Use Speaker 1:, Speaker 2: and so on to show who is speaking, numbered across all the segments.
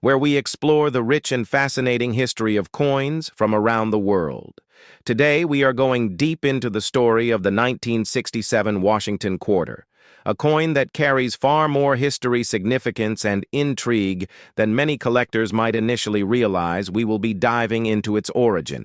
Speaker 1: where we explore the rich and fascinating history of coins from around the world. Today, we are going deep into the story of the 1967 Washington quarter, a coin that carries far more history, significance, and intrigue than many collectors might initially realize. We will be diving into its origin,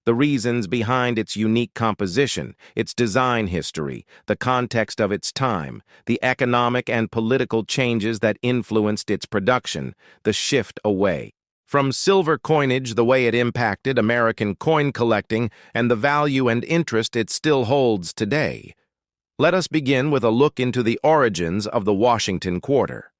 Speaker 1: the reasons behind its unique composition, its design history, the context of its time, the economic and political changes that influenced its production, the shift away from silver coinage, the way it impacted American coin collecting, and the value and interest it still holds today. Let us begin with a look into the origins of the Washington quarter.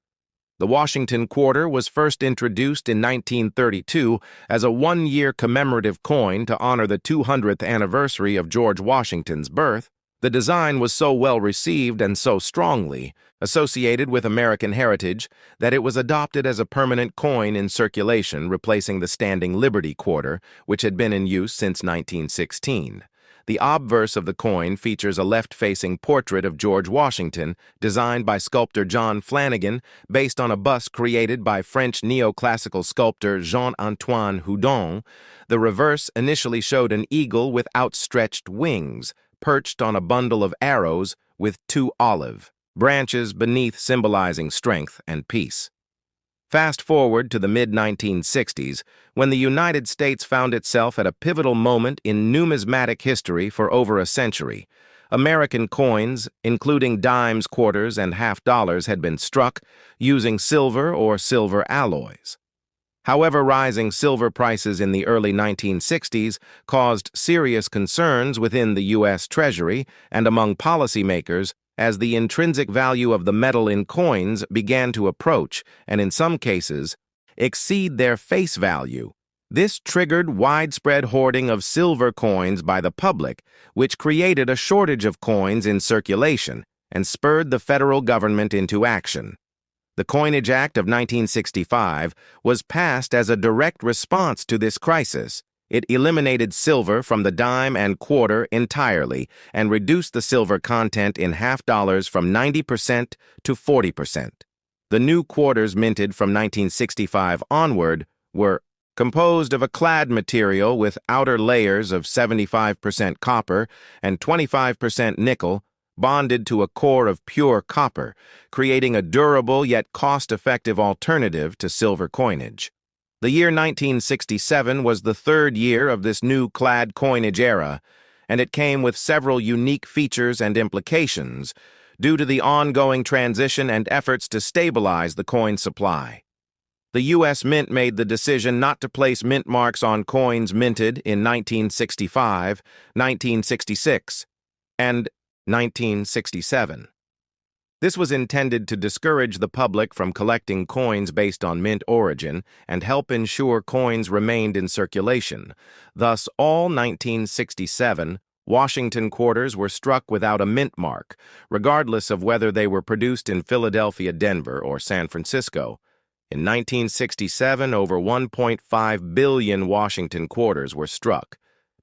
Speaker 1: The Washington quarter was first introduced in 1932 as a one-year commemorative coin to honor the 200th anniversary of George Washington's birth. The design was so well received and so strongly associated with American heritage that it was adopted as a permanent coin in circulation, replacing the standing Liberty quarter, which had been in use since 1916. The obverse of the coin features a left-facing portrait of George Washington, designed by sculptor John Flanagan, based on a bust created by French neoclassical sculptor Jean-Antoine Houdon. The reverse initially showed an eagle with outstretched wings, perched on a bundle of arrows with two olive branches beneath, symbolizing strength and peace. Fast forward to the mid-1960s, when the United States found itself at a pivotal moment in numismatic history for over a century. American coins, including dimes, quarters, and half-dollars, had been struck using silver or silver alloys. However, rising silver prices in the early 1960s caused serious concerns within the U.S. Treasury and among policymakers as the intrinsic value of the metal in coins began to approach, and in some cases, exceed their face value. This triggered widespread hoarding of silver coins by the public, which created a shortage of coins in circulation and spurred the federal government into action. The Coinage Act of 1965 was passed as a direct response to this crisis. It eliminated silver from the dime and quarter entirely and reduced the silver content in half-dollars from 90% to 40%. The new quarters minted from 1965 onward were composed of a clad material with outer layers of 75% copper and 25% nickel, bonded to a core of pure copper, creating a durable yet cost-effective alternative to silver coinage. The year 1967 was the third year of this new clad coinage era, and it came with several unique features and implications due to the ongoing transition and efforts to stabilize the coin supply. The U.S. Mint made the decision not to place mint marks on coins minted in 1965, 1966, and 1967. This was intended to discourage the public from collecting coins based on mint origin and help ensure coins remained in circulation. Thus, all 1967 Washington quarters were struck without a mint mark, regardless of whether they were produced in Philadelphia, Denver, or San Francisco. In 1967, over 1.5 billion Washington quarters were struck,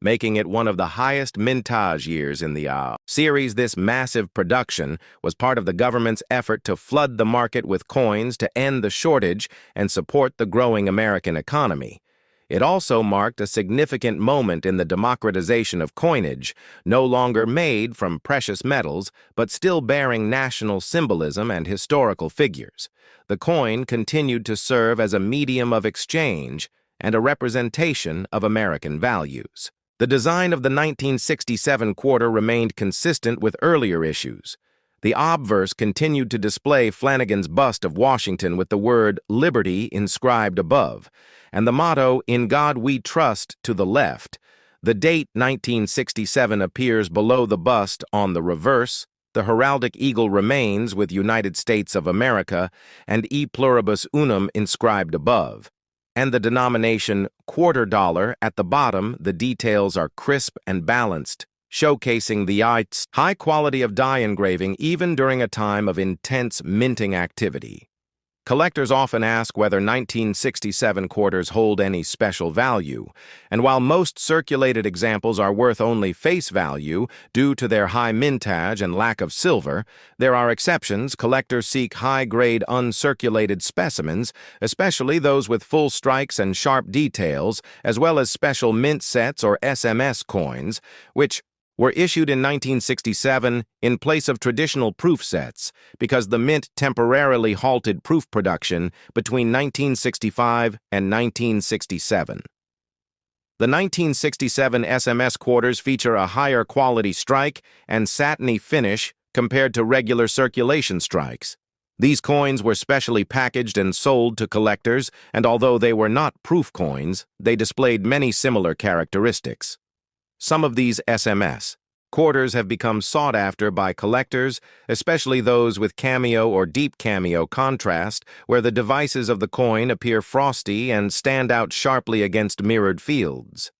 Speaker 1: making it one of the highest mintage years in the series. This massive production was part of the government's effort to flood the market with coins to end the shortage and support the growing American economy. It also marked a significant moment in the democratization of coinage, no longer made from precious metals, but still bearing national symbolism and historical figures. The coin continued to serve as a medium of exchange and a representation of American values. The design of the 1967 quarter remained consistent with earlier issues. The obverse continued to display Flanagan's bust of Washington with the word Liberty inscribed above, and the motto, "In God We Trust," to the left. The date 1967 appears below the bust on the reverse. The heraldic eagle remains with United States of America and E pluribus unum inscribed above, and the denomination quarter dollar at the bottom. The details are crisp and balanced, showcasing the high quality of die engraving even during a time of intense minting activity. Collectors often ask whether 1967 quarters hold any special value, and while most circulated examples are worth only face value due to their high mintage and lack of silver, there are exceptions. Collectors seek high-grade uncirculated specimens, especially those with full strikes and sharp details, as well as special mint sets or SMS coins, which were issued in 1967 in place of traditional proof sets because the mint temporarily halted proof production between 1965 and 1967. The 1967 SMS quarters feature a higher quality strike and satiny finish compared to regular circulation strikes. These coins were specially packaged and sold to collectors, and although they were not proof coins, they displayed many similar characteristics. Some of these SMS quarters have become sought after by collectors, especially those with cameo or deep cameo contrast, where the devices of the coin appear frosty and stand out sharply against mirrored fields.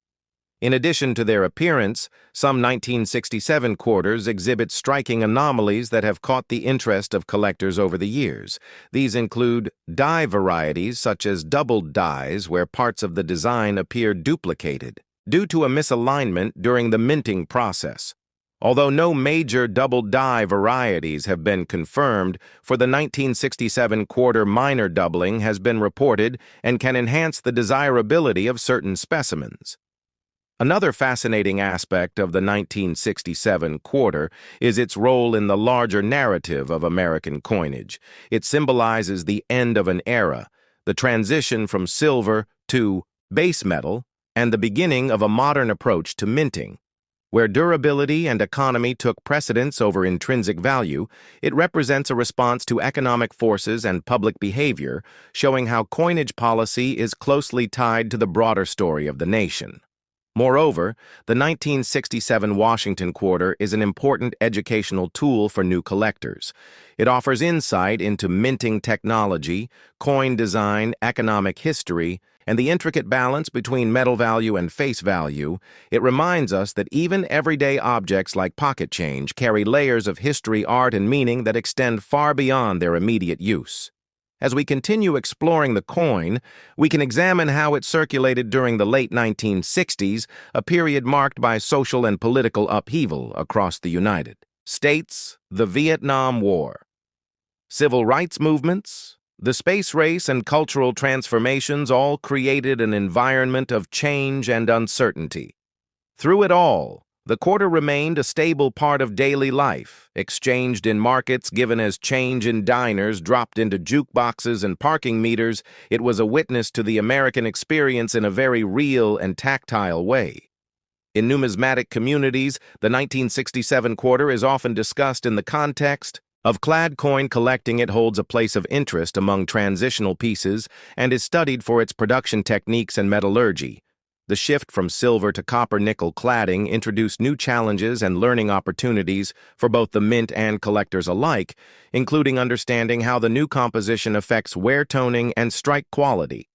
Speaker 1: In addition to their appearance, some 1967 quarters exhibit striking anomalies that have caught the interest of collectors over the years. These include die varieties such as doubled dies where parts of the design appear duplicated due to a misalignment during the minting process. Although no major double die varieties have been confirmed, for the 1967 quarter minor doubling has been reported and can enhance the desirability of certain specimens. Another fascinating aspect of the 1967 quarter is its role in the larger narrative of American coinage. It symbolizes the end of an era, the transition from silver to base metal, and the beginning of a modern approach to minting. Where durability and economy took precedence over intrinsic value, it represents a response to economic forces and public behavior, showing how coinage policy is closely tied to the broader story of the nation. Moreover, the 1967 Washington quarter is an important educational tool for new collectors. It offers insight into minting technology, coin design, economic history, and the intricate balance between metal value and face value. It reminds us that even everyday objects like pocket change carry layers of history, art, and meaning that extend far beyond their immediate use. As we continue exploring the coin, we can examine how it circulated during the late 1960s, a period marked by social and political upheaval across the United States, the Vietnam War, civil rights movements, the space race, and cultural transformations all created an environment of change and uncertainty. Through it all, the quarter remained a stable part of daily life, exchanged in markets, given as change in diners, dropped into jukeboxes and parking meters. It was a witness to the American experience in a very real and tactile way. In numismatic communities, the 1967 quarter is often discussed in the context of clad coin collecting. It holds a place of interest among transitional pieces and is studied for its production techniques and metallurgy. The shift from silver to copper-nickel cladding introduced new challenges and learning opportunities for both the mint and collectors alike, including understanding how the new composition affects wear toning and strike quality.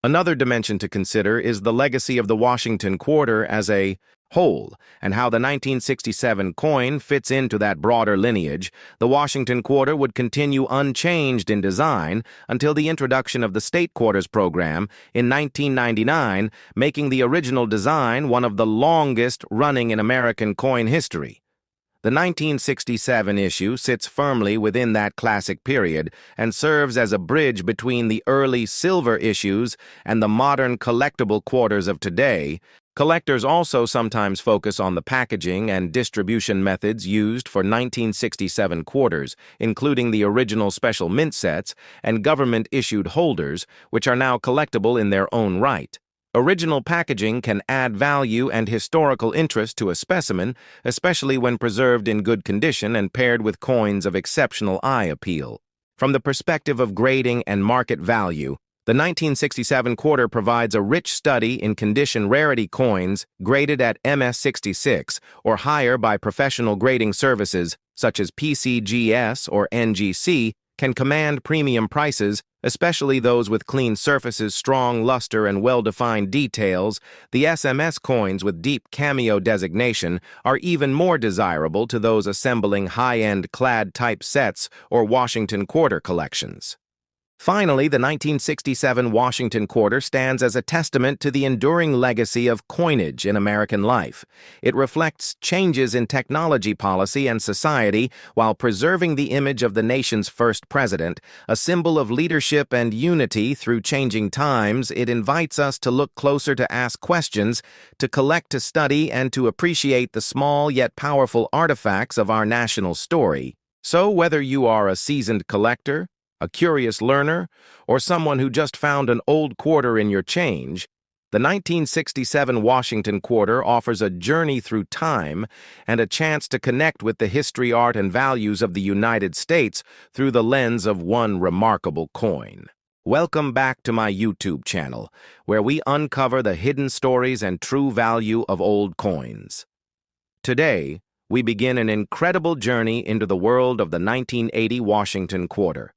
Speaker 1: Another dimension to consider is the legacy of the Washington quarter as a whole, and how the 1967 coin fits into that broader lineage. The Washington quarter would continue unchanged in design until the introduction of the state quarters program in 1999, making the original design one of the longest running in American coin history. The 1967 issue sits firmly within that classic period and serves as a bridge between the early silver issues and the modern collectible quarters of today. Collectors also sometimes focus on the packaging and distribution methods used for 1967 quarters, including the original special mint sets and government-issued holders, which are now collectible in their own right. Original packaging can add value and historical interest to a specimen, especially when preserved in good condition and paired with coins of exceptional eye appeal. From the perspective of grading and market value, the 1967 quarter provides a rich study in condition rarity coins graded at MS66 or higher by professional grading services such as PCGS or NGC, can command premium prices, especially those with clean surfaces, strong luster, and well-defined details. The SMS coins with deep cameo designation are even more desirable to those assembling high-end clad type sets or Washington quarter collections. Finally, the 1967 Washington quarter stands as a testament to the enduring legacy of coinage in American life. It reflects changes in technology policy and society while preserving the image of the nation's first president, a symbol of leadership and unity through changing times. It invites us to look closer, to ask questions, to collect, to study, and to appreciate the small yet powerful artifacts of our national story. So, whether you are a seasoned collector, a curious learner, or someone who just found an old quarter in your change, the 1967 Washington quarter offers a journey through time and a chance to connect with the history, art, and values of the United States through the lens of one remarkable coin. Welcome back to my YouTube channel, where we uncover the hidden stories and true value of old coins. Today, we begin an incredible journey into the world of the 1980 Washington quarter.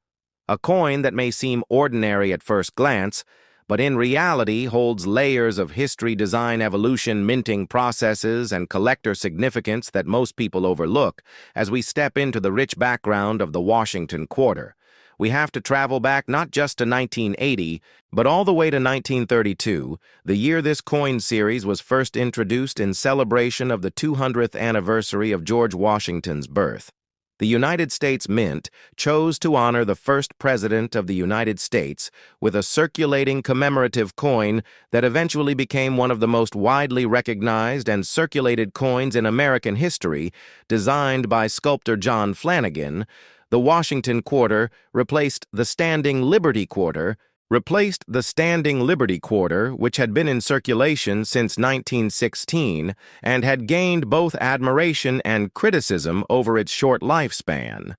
Speaker 1: A coin that may seem ordinary at first glance, but in reality holds layers of history, design, evolution, minting processes, and collector significance that most people overlook. As we step into the rich background of the Washington quarter, we have to travel back not just to 1980, but all the way to 1932, the year this coin series was first introduced in celebration of the 200th anniversary of George Washington's birth. The United States Mint chose to honor the first president of the United States with a circulating commemorative coin that eventually became one of the most widely recognized and circulated coins in American history. Designed by sculptor John Flanagan, the Washington quarter replaced the Standing Liberty quarter, which had been in circulation since 1916 and had gained both admiration and criticism over its short lifespan.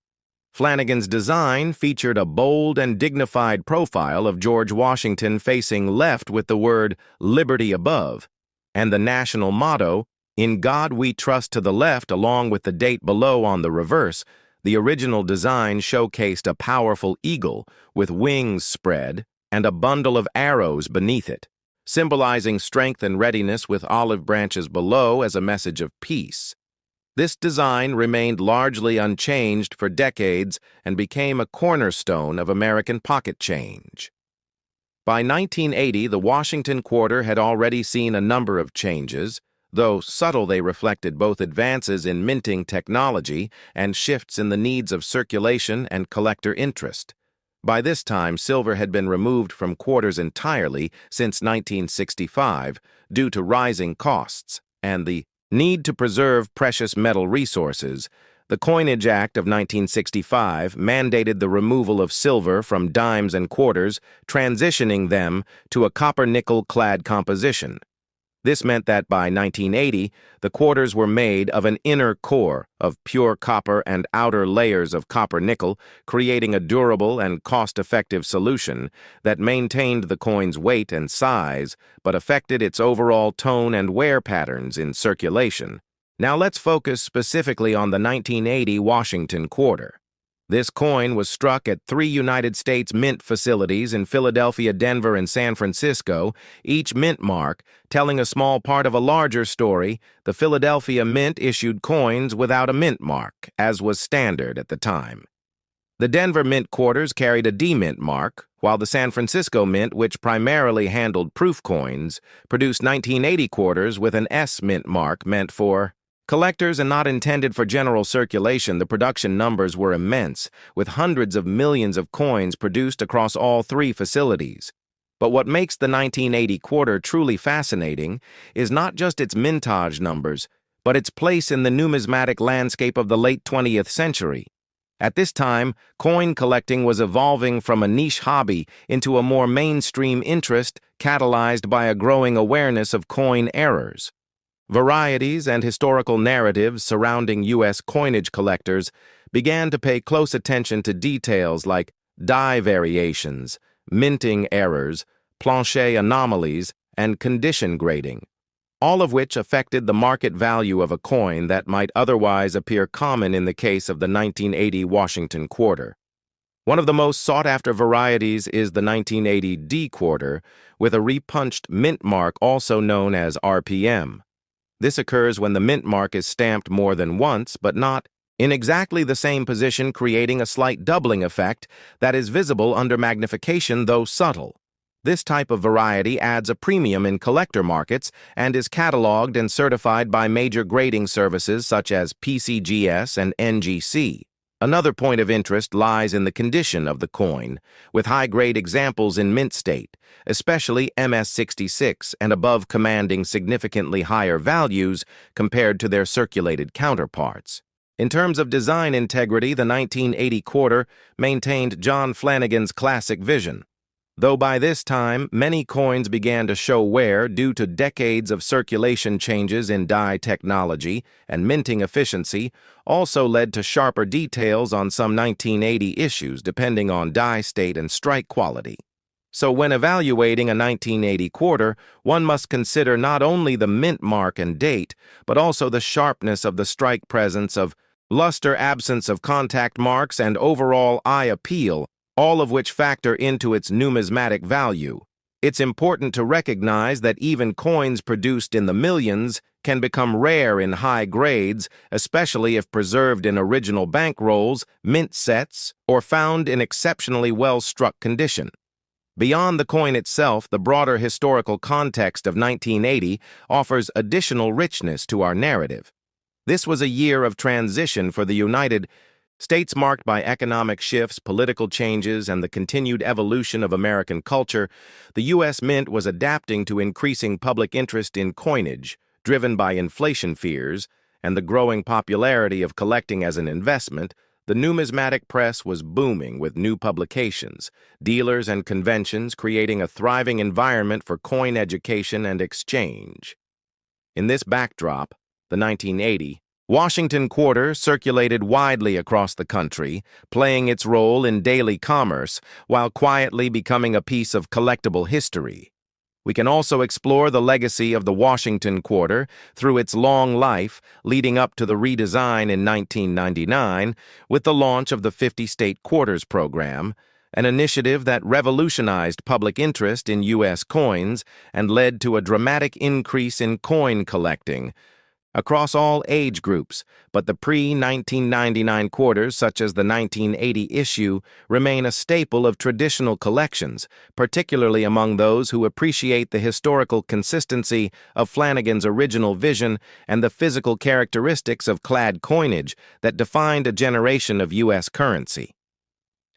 Speaker 1: Flanagan's design featured a bold and dignified profile of George Washington facing left with the word "Liberty" above, and the national motto, "In God We Trust," to the left, along with the date below on the reverse. The original design showcased a powerful eagle with wings spread and a bundle of arrows beneath it, symbolizing strength and readiness, with olive branches below as a message of peace. This design remained largely unchanged for decades and became a cornerstone of American pocket change. By 1980, the Washington quarter had already seen a number of changes. Though subtle, they reflected both advances in minting technology and shifts in the needs of circulation and collector interest. By this time, silver had been removed from quarters entirely since 1965 due to rising costs and the need to preserve precious metal resources. The Coinage Act of 1965 mandated the removal of silver from dimes and quarters, transitioning them to a copper-nickel-clad composition. This meant that by 1980, the quarters were made of an inner core of pure copper and outer layers of copper-nickel, creating a durable and cost-effective solution that maintained the coin's weight and size, but affected its overall tone and wear patterns in circulation. Now let's focus specifically on the 1980 Washington quarter. This coin was struck at 3 United States Mint facilities in Philadelphia, Denver, and San Francisco, each mint mark telling a small part of a larger story. The Philadelphia Mint issued coins without a mint mark, as was standard at the time. The Denver Mint quarters carried a D-Mint mark, while the San Francisco Mint, which primarily handled proof coins, produced 1980 quarters with an S-Mint mark meant for collectors and not intended for general circulation. The production numbers were immense, with hundreds of millions of coins produced across all 3 facilities. But what makes the 1980 quarter truly fascinating is not just its mintage numbers, but its place in the numismatic landscape of the late 20th century. At this time, coin collecting was evolving from a niche hobby into a more mainstream interest, catalyzed by a growing awareness of coin errors. Varieties and historical narratives surrounding U.S. coinage collectors began to pay close attention to details like die variations, minting errors, plancher anomalies, and condition grading, all of which affected the market value of a coin that might otherwise appear common in the case of the 1980 Washington quarter. One of the most sought-after varieties is the 1980 D quarter, with a repunched mint mark also known as RPM. This occurs when the mint mark is stamped more than once, but not in exactly the same position, creating a slight doubling effect that is visible under magnification, though subtle. This type of variety adds a premium in collector markets and is cataloged and certified by major grading services such as PCGS and NGC. Another point of interest lies in the condition of the coin, with high-grade examples in mint state, especially MS-66 and above, commanding significantly higher values compared to their circulated counterparts. In terms of design integrity, the 1980 quarter maintained John Flanagan's classic vision, though by this time many coins began to show wear due to decades of circulation changes in die technology, and minting efficiency also led to sharper details on some 1980 issues depending on die state and strike quality. So when evaluating a 1980 quarter, one must consider not only the mint mark and date, but also the sharpness of the strike, presence of luster, absence of contact marks, and overall eye appeal, all of which factor into its numismatic value. It's important to recognize that even coins produced in the millions can become rare in high grades, especially if preserved in original bankrolls, mint sets, or found in exceptionally well-struck condition. Beyond the coin itself, the broader historical context of 1980 offers additional richness to our narrative. This was a year of transition for the United States, marked by economic shifts, political changes, and the continued evolution of American culture. The U.S. Mint was adapting to increasing public interest in coinage, driven by inflation fears and the growing popularity of collecting as an investment. The numismatic press was booming with new publications, dealers, and conventions, creating a thriving environment for coin education and exchange. In this backdrop, the 1980 Washington quarter circulated widely across the country, playing its role in daily commerce while quietly becoming a piece of collectible history. We can also explore the legacy of the Washington quarter through its long life, leading up to the redesign in 1999 with the launch of the 50-state quarters program, an initiative that revolutionized public interest in U.S. coins and led to a dramatic increase in coin collecting across all age groups. But the pre-1999 quarters, such as the 1980 issue, remain a staple of traditional collections, particularly among those who appreciate the historical consistency of Flanagan's original vision and the physical characteristics of clad coinage that defined a generation of U.S. currency.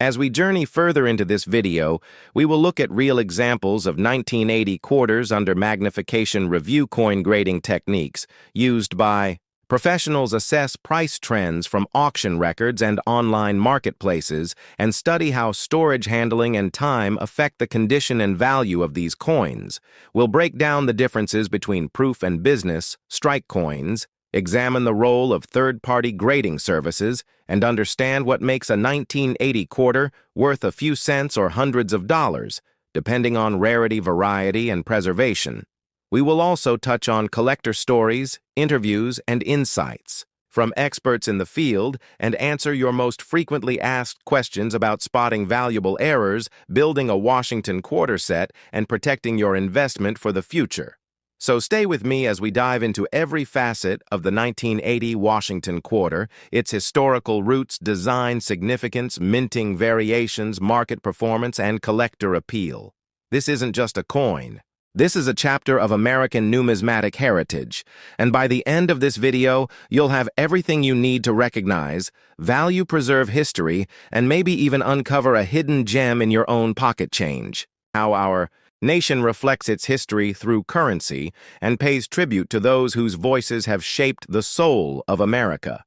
Speaker 1: As we journey further into this video, we will look at real examples of 1980 quarters under magnification review coin grading techniques used by professionals, assess price trends from auction records and online marketplaces, and study how storage, handling, and time affect the condition and value of these coins. We'll break down the differences between proof and business, strike coins, examine the role of third-party grading services, and understand what makes a 1980 quarter worth a few cents or hundreds of dollars, depending on rarity, variety, and preservation. We will also touch on collector stories, interviews, and insights from experts in the field, and answer your most frequently asked questions about spotting valuable errors, building a Washington quarter set, and protecting your investment for the future. So stay with me as we dive into every facet of the 1980 Washington quarter, its historical roots, design significance, minting variations, market performance, and collector appeal. This isn't just a coin. This is a chapter of American numismatic heritage, and by the end of this video, you'll have everything you need to recognize, value, preserve history, and maybe even uncover a hidden gem in your own pocket change. How our nation reflects its history through currency and pays tribute to those whose voices have shaped the soul of America.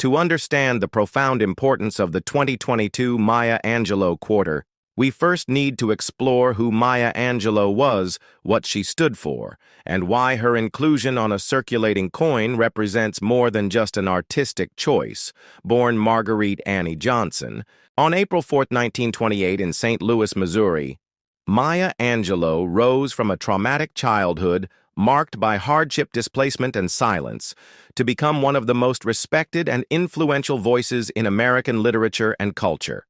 Speaker 1: To understand the profound importance of the 2022 Maya Angelou quarter, we first need to explore who Maya Angelou was, what she stood for, and why her inclusion on a circulating coin represents more than just an artistic choice. Born Marguerite Annie Johnson on April 4, 1928 in St. Louis, Missouri, Maya Angelou rose from a traumatic childhood marked by hardship, displacement, and silence to become one of the most respected and influential voices in American literature and culture.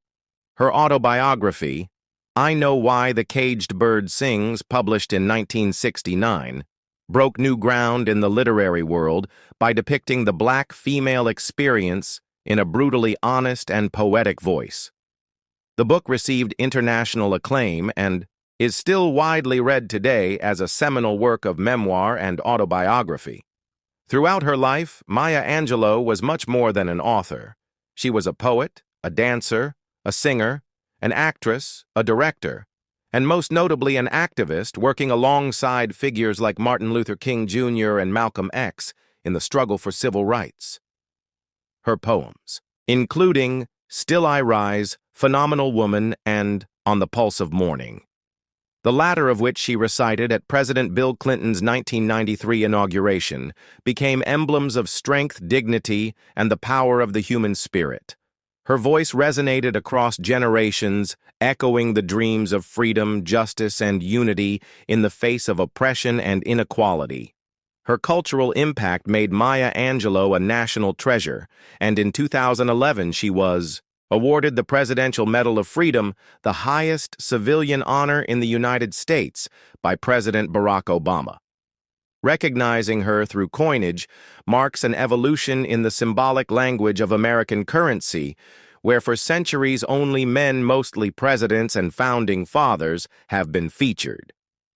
Speaker 1: Her autobiography, I Know Why the Caged Bird Sings, published in 1969, broke new ground in the literary world by depicting the Black female experience in a brutally honest and poetic voice. The book received international acclaim and is still widely read today as a seminal work of memoir and autobiography. Throughout her life, Maya Angelou was much more than an author. She was a poet, a dancer, a singer, an actress, a director, and most notably an activist working alongside figures like Martin Luther King Jr. and Malcolm X in the struggle for civil rights. Her poems, including Still I Rise, Phenomenal Woman, and On the Pulse of Morning, the latter of which she recited at President Bill Clinton's 1993 inauguration, became emblems of strength, dignity, and the power of the human spirit. Her voice resonated across generations, echoing the dreams of freedom, justice, and unity in the face of oppression and inequality. Her cultural impact made Maya Angelou a national treasure, and in 2011 she was awarded the Presidential Medal of Freedom, the highest civilian honor in the United States, by President Barack Obama. Recognizing her through coinage marks an evolution in the symbolic language of American currency, where for centuries only men, mostly presidents and founding fathers, have been featured.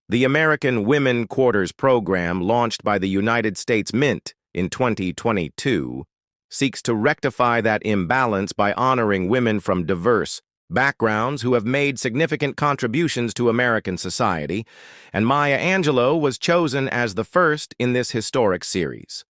Speaker 1: The American Women Quarters program, launched by the United States Mint in 2022, seeks to rectify that imbalance by honoring women from diverse backgrounds who have made significant contributions to American society, and Maya Angelou was chosen as the first in this historic series.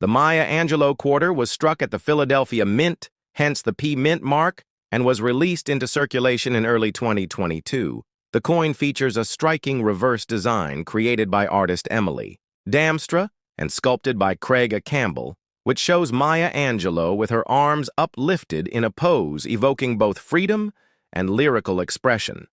Speaker 1: The Maya Angelou Quarter was struck at the Philadelphia Mint, hence the P Mint mark, and was released into circulation in early 2022. The coin features a striking reverse design created by artist Emily Damstra and sculpted by Craig Campbell, which shows Maya Angelou with her arms uplifted in a pose evoking both freedom and lyrical expression.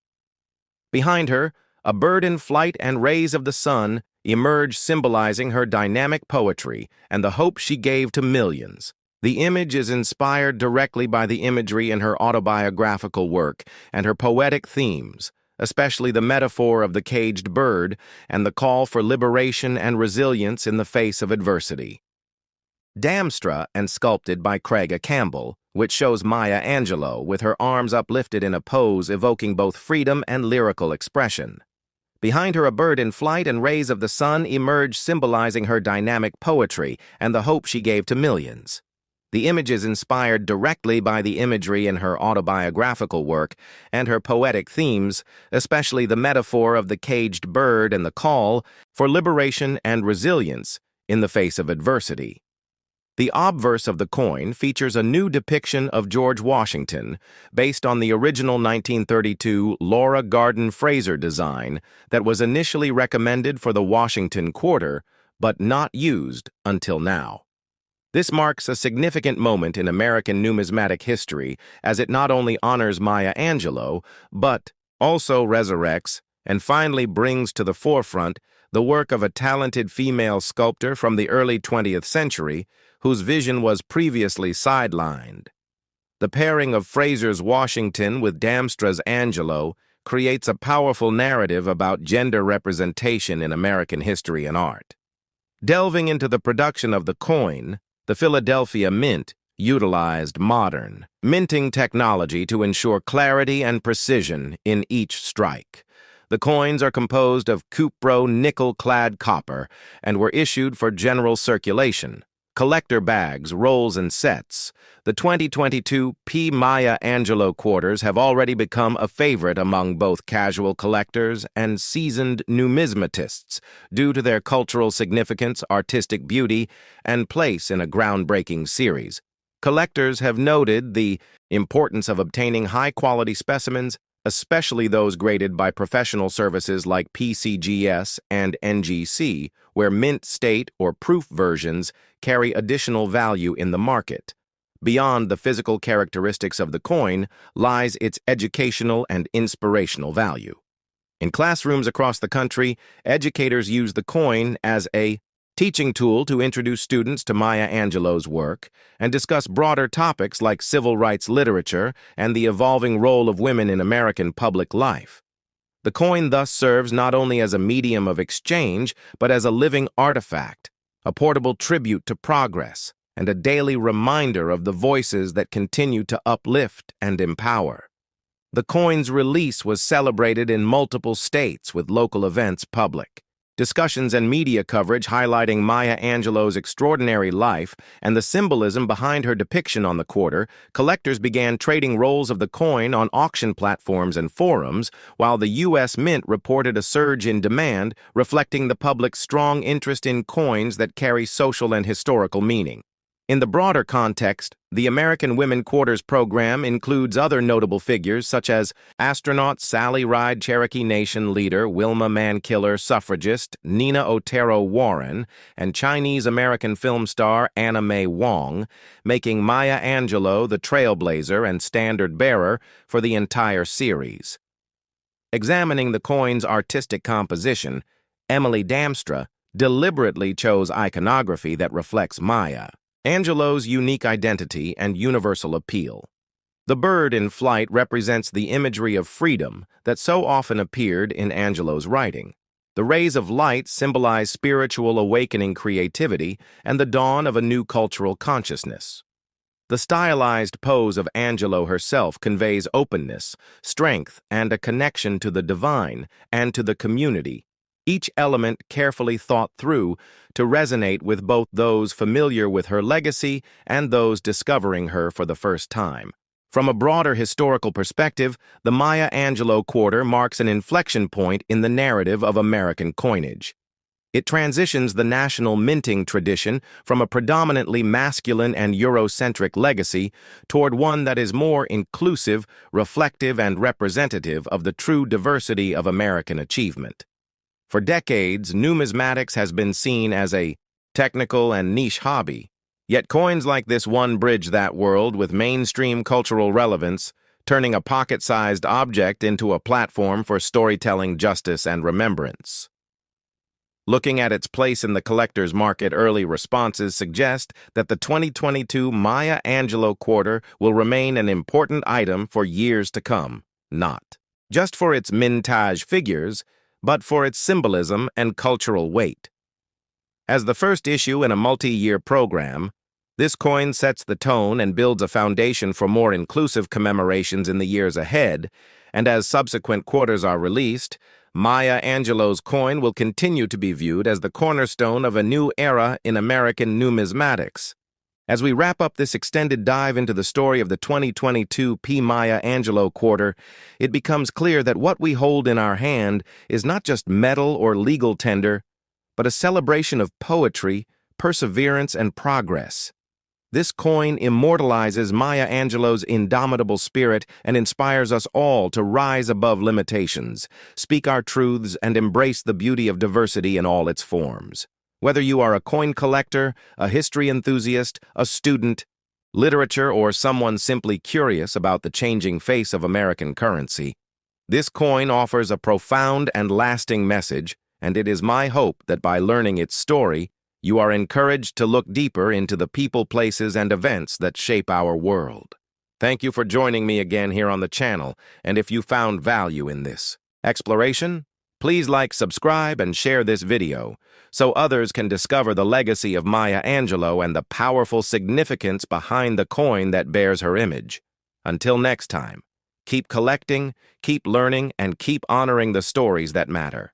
Speaker 1: Behind her, a bird in flight and rays of the sun emerge, symbolizing her dynamic poetry and the hope she gave to millions. The image is inspired directly by the imagery in her autobiographical work and her poetic themes, especially the metaphor of the caged bird and the call for liberation and resilience in the face of adversity. Damstra and sculpted by Craig Campbell, which shows Maya Angelou with her arms uplifted in a pose evoking both freedom and lyrical expression. Behind her, a bird in flight and rays of the sun emerge, symbolizing her dynamic poetry and the hope she gave to millions. The image is inspired directly by the imagery in her autobiographical work and her poetic themes, especially the metaphor of the caged bird and the call for liberation and resilience in the face of adversity. The obverse of the coin features a new depiction of George Washington based on the original 1932 Laura Garden Fraser design that was initially recommended for the Washington Quarter, but not used until now. This marks a significant moment in American numismatic history, as it not only honors Maya Angelou, but also resurrects and finally brings to the forefront the work of a talented female sculptor from the early 20th century whose vision was previously sidelined. The pairing of Fraser's Washington with Damstra's Angelou creates a powerful narrative about gender representation in American history and art. Delving into the production of the coin, the Philadelphia Mint utilized modern minting technology to ensure clarity and precision in each strike. The coins are composed of cupro nickel-clad copper and were issued for general circulation. Collector bags, rolls, and sets. The 2022 P. Maya Angelou quarters have already become a favorite among both casual collectors and seasoned numismatists due to their cultural significance, artistic beauty, and place in a groundbreaking series. Collectors have noted the importance of obtaining high-quality specimens, especially those graded by professional services like PCGS and NGC, where mint state or proof versions carry additional value in the market. Beyond the physical characteristics of the coin lies its educational and inspirational value. In classrooms across the country, educators use the coin as a teaching tool to introduce students to Maya Angelou's work and discuss broader topics like civil rights literature and the evolving role of women in American public life. The coin thus serves not only as a medium of exchange, but as a living artifact, a portable tribute to progress and a daily reminder of the voices that continue to uplift and empower. The coin's release was celebrated in multiple states with local events public. Discussions and media coverage highlighting Maya Angelou's extraordinary life and the symbolism behind her depiction on the quarter, collectors began trading rolls of the coin on auction platforms and forums, while the U.S. Mint reported a surge in demand, reflecting the public's strong interest in coins that carry social and historical meaning. In the broader context, the American Women Quarters program includes other notable figures such as astronaut Sally Ride, Cherokee Nation leader Wilma Mankiller, suffragist Nina Otero Warren, and Chinese-American film star Anna May Wong, making Maya Angelou the trailblazer and standard-bearer for the entire series. Examining the coin's artistic composition, Emily Damstra deliberately chose iconography that reflects Maya Angelou's unique identity and universal appeal. The bird in flight represents the imagery of freedom that so often appeared in Angelou's writing. The rays of light symbolize spiritual awakening creativity and the dawn of a new cultural consciousness. The stylized pose of Angelou herself conveys openness, strength, and a connection to the divine and to the community, each element carefully thought through to resonate with both those familiar with her legacy and those discovering her for the first time. From a broader historical perspective, the Maya Angelou quarter marks an inflection point in the narrative of American coinage. It transitions the national minting tradition from a predominantly masculine and Eurocentric legacy toward one that is more inclusive, reflective, and representative of the true diversity of American achievement. For decades, numismatics has been seen as a technical and niche hobby, yet coins like this one bridge that world with mainstream cultural relevance, turning a pocket-sized object into a platform for storytelling, justice, and remembrance. Looking at its place in the collector's market, early responses suggest that the 2022 Maya Angelou quarter will remain an important item for years to come, not just for its mintage figures, but for its symbolism and cultural weight. As the first issue in a multi-year program, this coin sets the tone and builds a foundation for more inclusive commemorations in the years ahead, and as subsequent quarters are released, Maya Angelou's coin will continue to be viewed as the cornerstone of a new era in American numismatics. As we wrap up this extended dive into the story of the 2022 P. Maya Angelou quarter, it becomes clear that what we hold in our hand is not just metal or legal tender, but a celebration of poetry, perseverance, and progress. This coin immortalizes Maya Angelou's indomitable spirit and inspires us all to rise above limitations, speak our truths, and embrace the beauty of diversity in all its forms. Whether you are a coin collector, a history enthusiast, a student, literature, or someone simply curious about the changing face of American currency, this coin offers a profound and lasting message, and it is my hope that by learning its story, you are encouraged to look deeper into the people, places, and events that shape our world. Thank you for joining me again here on the channel, and if you found value in this exploration, please like, subscribe, and share this video so others can discover the legacy of Maya Angelou and the powerful significance behind the coin that bears her image. Until next time, keep collecting, keep learning, and keep honoring the stories that matter.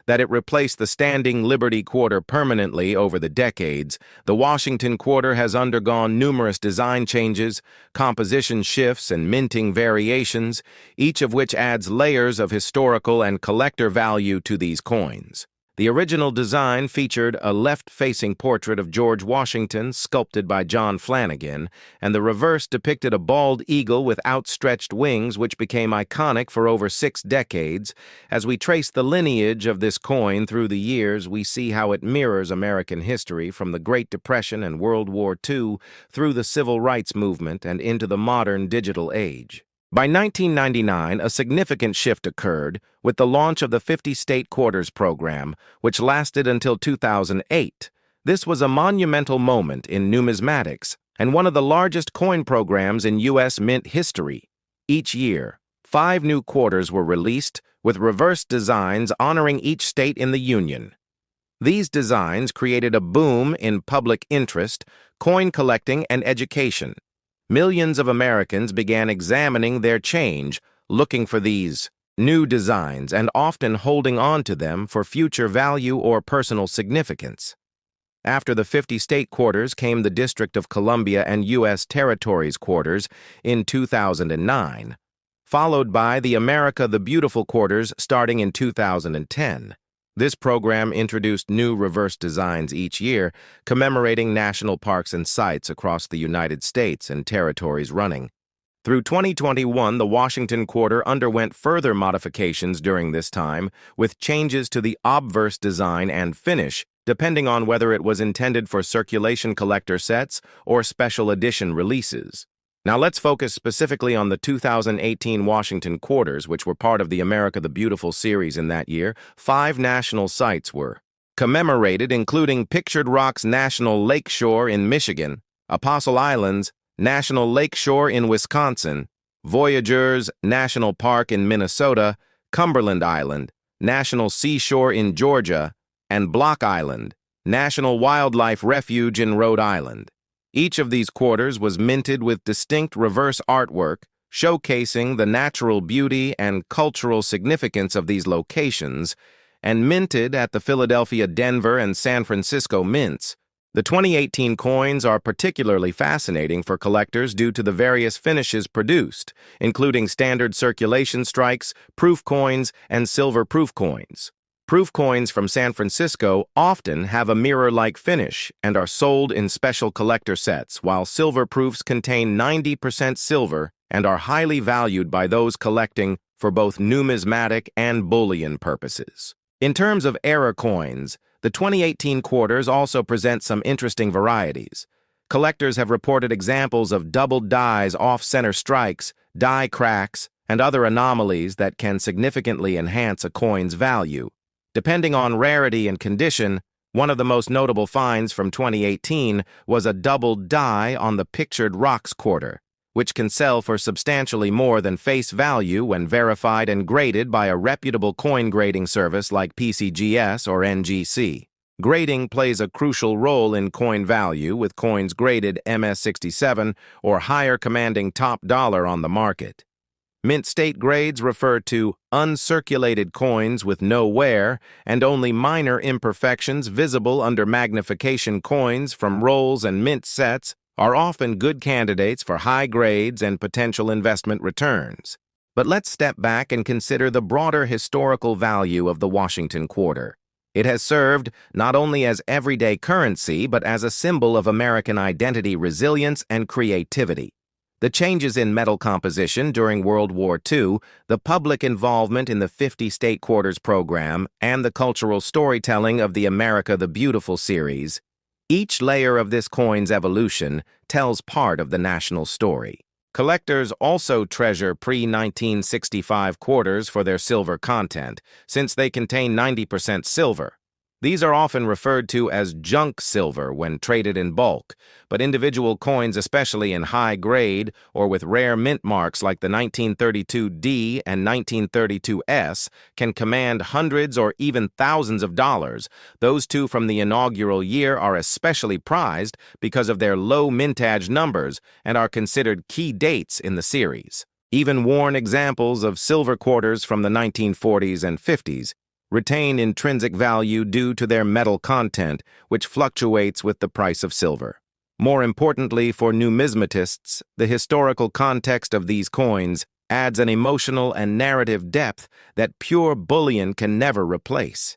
Speaker 1: That it replaced the standing Liberty Quarter permanently over the decades, the Washington Quarter has undergone numerous design changes, composition shifts, and minting variations, each of which adds layers of historical and collector value to these coins. The original design featured a left-facing portrait of George Washington sculpted by John Flanagan, and the reverse depicted a bald eagle with outstretched wings, which became iconic for over 6 decades. As we trace the lineage of this coin through the years, we see how it mirrors American history from the Great Depression and World War II through the Civil Rights Movement and into the modern digital age. By 1999, a significant shift occurred with the launch of the 50-state quarters program, which lasted until 2008. This was a monumental moment in numismatics and one of the largest coin programs in U.S. Mint history. Each year, 5 new quarters were released with reverse designs honoring each state in the Union. These designs created a boom in public interest, coin collecting, and education. Millions of Americans began examining their change, looking for these new designs and often holding on to them for future value or personal significance. After the 50 state quarters came the District of Columbia and U.S. Territories quarters in 2009, followed by the America the Beautiful quarters starting in 2010. This program introduced new reverse designs each year, commemorating national parks and sites across the United States and territories running. Through 2021, the Washington Quarter underwent further modifications during this time, with changes to the obverse design and finish, depending on whether it was intended for circulation collector sets or special edition releases. Now let's focus specifically on the 2018 Washington Quarters, which were part of the America the Beautiful series in that year. 5 national sites were commemorated, including Pictured Rocks National Lakeshore in Michigan, Apostle Islands National Lakeshore in Wisconsin, Voyageurs National Park in Minnesota, Cumberland Island National Seashore in Georgia, and Block Island National Wildlife Refuge in Rhode Island. Each of these quarters was minted with distinct reverse artwork, showcasing the natural beauty and cultural significance of these locations, and minted at the Philadelphia, Denver, and San Francisco mints. The 2018 coins are particularly fascinating for collectors due to the various finishes produced, including standard circulation strikes, proof coins, and silver proof coins. Proof coins from San Francisco often have a mirror-like finish and are sold in special collector sets, while silver proofs contain 90% silver and are highly valued by those collecting for both numismatic and bullion purposes. In terms of era coins, the 2018 quarters also present some interesting varieties. Collectors have reported examples of doubled dies, off-center strikes, die cracks, and other anomalies that can significantly enhance a coin's value. Depending on rarity and condition, one of the most notable finds from 2018 was a doubled die on the Pictured Rocks quarter, which can sell for substantially more than face value when verified and graded by a reputable coin grading service like PCGS or NGC. Grading plays a crucial role in coin value, with coins graded MS67 or higher commanding top dollar on the market. Mint state grades refer to uncirculated coins with no wear and only minor imperfections visible under magnification. Coins from rolls and mint sets are often good candidates for high grades and potential investment returns. But let's step back and consider the broader historical value of the Washington Quarter. It has served not only as everyday currency, but as a symbol of American identity, resilience, and creativity. The changes in metal composition during World War II, the public involvement in the 50 State Quarters program, and the cultural storytelling of the America the Beautiful series, each layer of this coin's evolution tells part of the national story. Collectors also treasure pre-1965 quarters for their silver content, since they contain 90% silver. These are often referred to as junk silver when traded in bulk, but individual coins, especially in high grade or with rare mint marks like the 1932D and 1932S, can command hundreds or even thousands of dollars. Those two from the inaugural year are especially prized because of their low mintage numbers and are considered key dates in the series. Even worn examples of silver quarters from the 1940s and 50s retain intrinsic value due to their metal content, which fluctuates with the price of silver. More importantly, for numismatists, the historical context of these coins adds an emotional and narrative depth that pure bullion can never replace.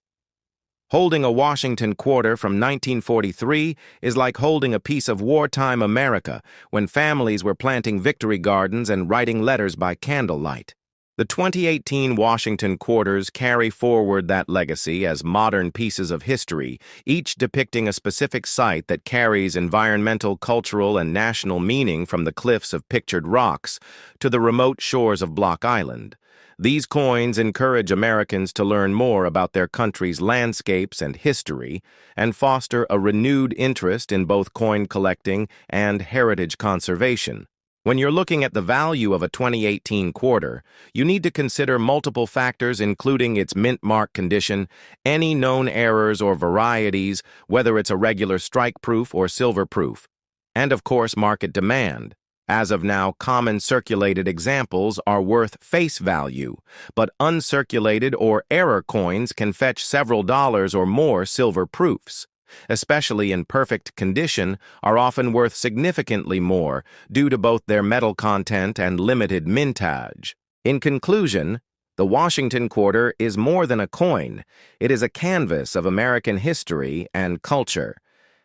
Speaker 1: Holding a Washington quarter from 1943 is like holding a piece of wartime America when families were planting victory gardens and writing letters by candlelight. The 2018 Washington quarters carry forward that legacy as modern pieces of history, each depicting a specific site that carries environmental, cultural, and national meaning, from the cliffs of Pictured Rocks to the remote shores of Block Island. These coins encourage Americans to learn more about their country's landscapes and history and foster a renewed interest in both coin collecting and heritage conservation. When you're looking at the value of a 2018 quarter, you need to consider multiple factors including its mint mark condition, any known errors or varieties, whether it's a regular strike-proof or silver-proof, and of course market demand. As of now, common circulated examples are worth face value, but uncirculated or error coins can fetch several dollars or more silver proofs. Especially in perfect condition, are often worth significantly more due to both their metal content and limited mintage. In conclusion, the Washington quarter is more than a coin. It is a canvas of American history and culture,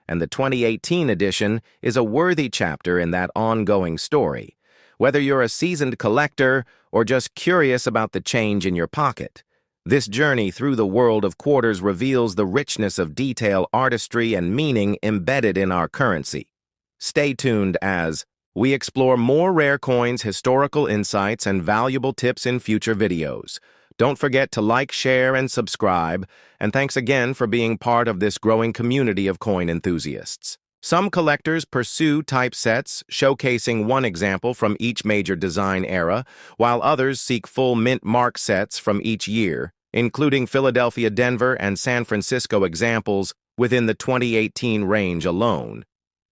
Speaker 1: and the 2018 edition is a worthy chapter in that ongoing story. Whether you're a seasoned collector or just curious about the change in your pocket, this journey through the world of quarters reveals the richness of detail, artistry, and meaning embedded in our currency. Stay tuned as we explore more rare coins, historical insights, and valuable tips in future videos. Don't forget to like, share, and subscribe, and thanks again for being part of this growing community of coin enthusiasts. Some collectors pursue typesets, showcasing one example from each major design era, while others seek full mint mark sets from each year, including Philadelphia, Denver, and San Francisco examples within the 2018 range alone.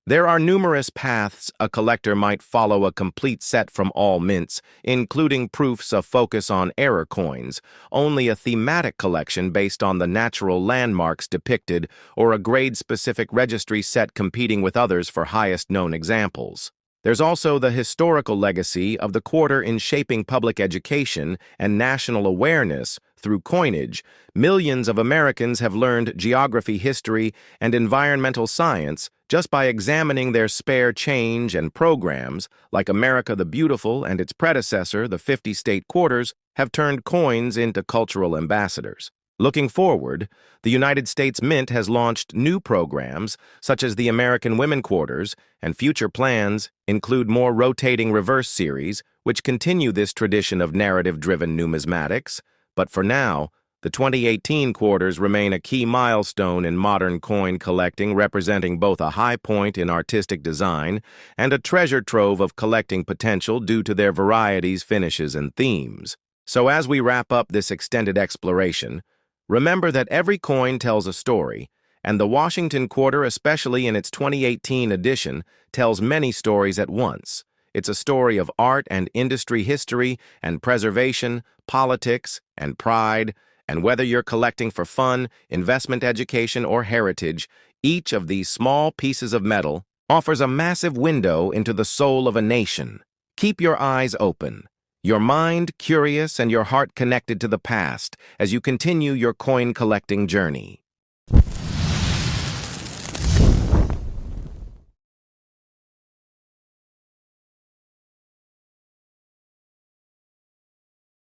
Speaker 1: There are numerous paths a collector might follow a complete set from all mints, including proofs of focus on error coins, only a thematic collection based on the natural landmarks depicted, or a grade-specific registry set competing with others for highest known examples. There's also the historical legacy of the quarter in shaping public education and national awareness through coinage. Millions of Americans have learned geography, history, and environmental science just by examining their spare change, and programs like America the Beautiful and its predecessor, the 50-state quarters, have turned coins into cultural ambassadors. Looking forward, the United States Mint has launched new programs such as the American Women Quarters, and future plans include more rotating reverse series, which continue this tradition of narrative-driven numismatics. But for now, the 2018 quarters remain a key milestone in modern coin collecting, representing both a high point in artistic design and a treasure trove of collecting potential due to their varieties, finishes, and themes. So as we wrap up this extended exploration, remember that every coin tells a story, and the Washington quarter, especially in its 2018 edition, tells many stories at once. It's a story of art and industry history and preservation, politics and pride, and whether you're collecting for fun, investment, education, or heritage, each of these small pieces of metal offers a massive window into the soul of a nation. Keep your eyes open, your mind curious, and your heart connected to the past as you continue your coin collecting journey.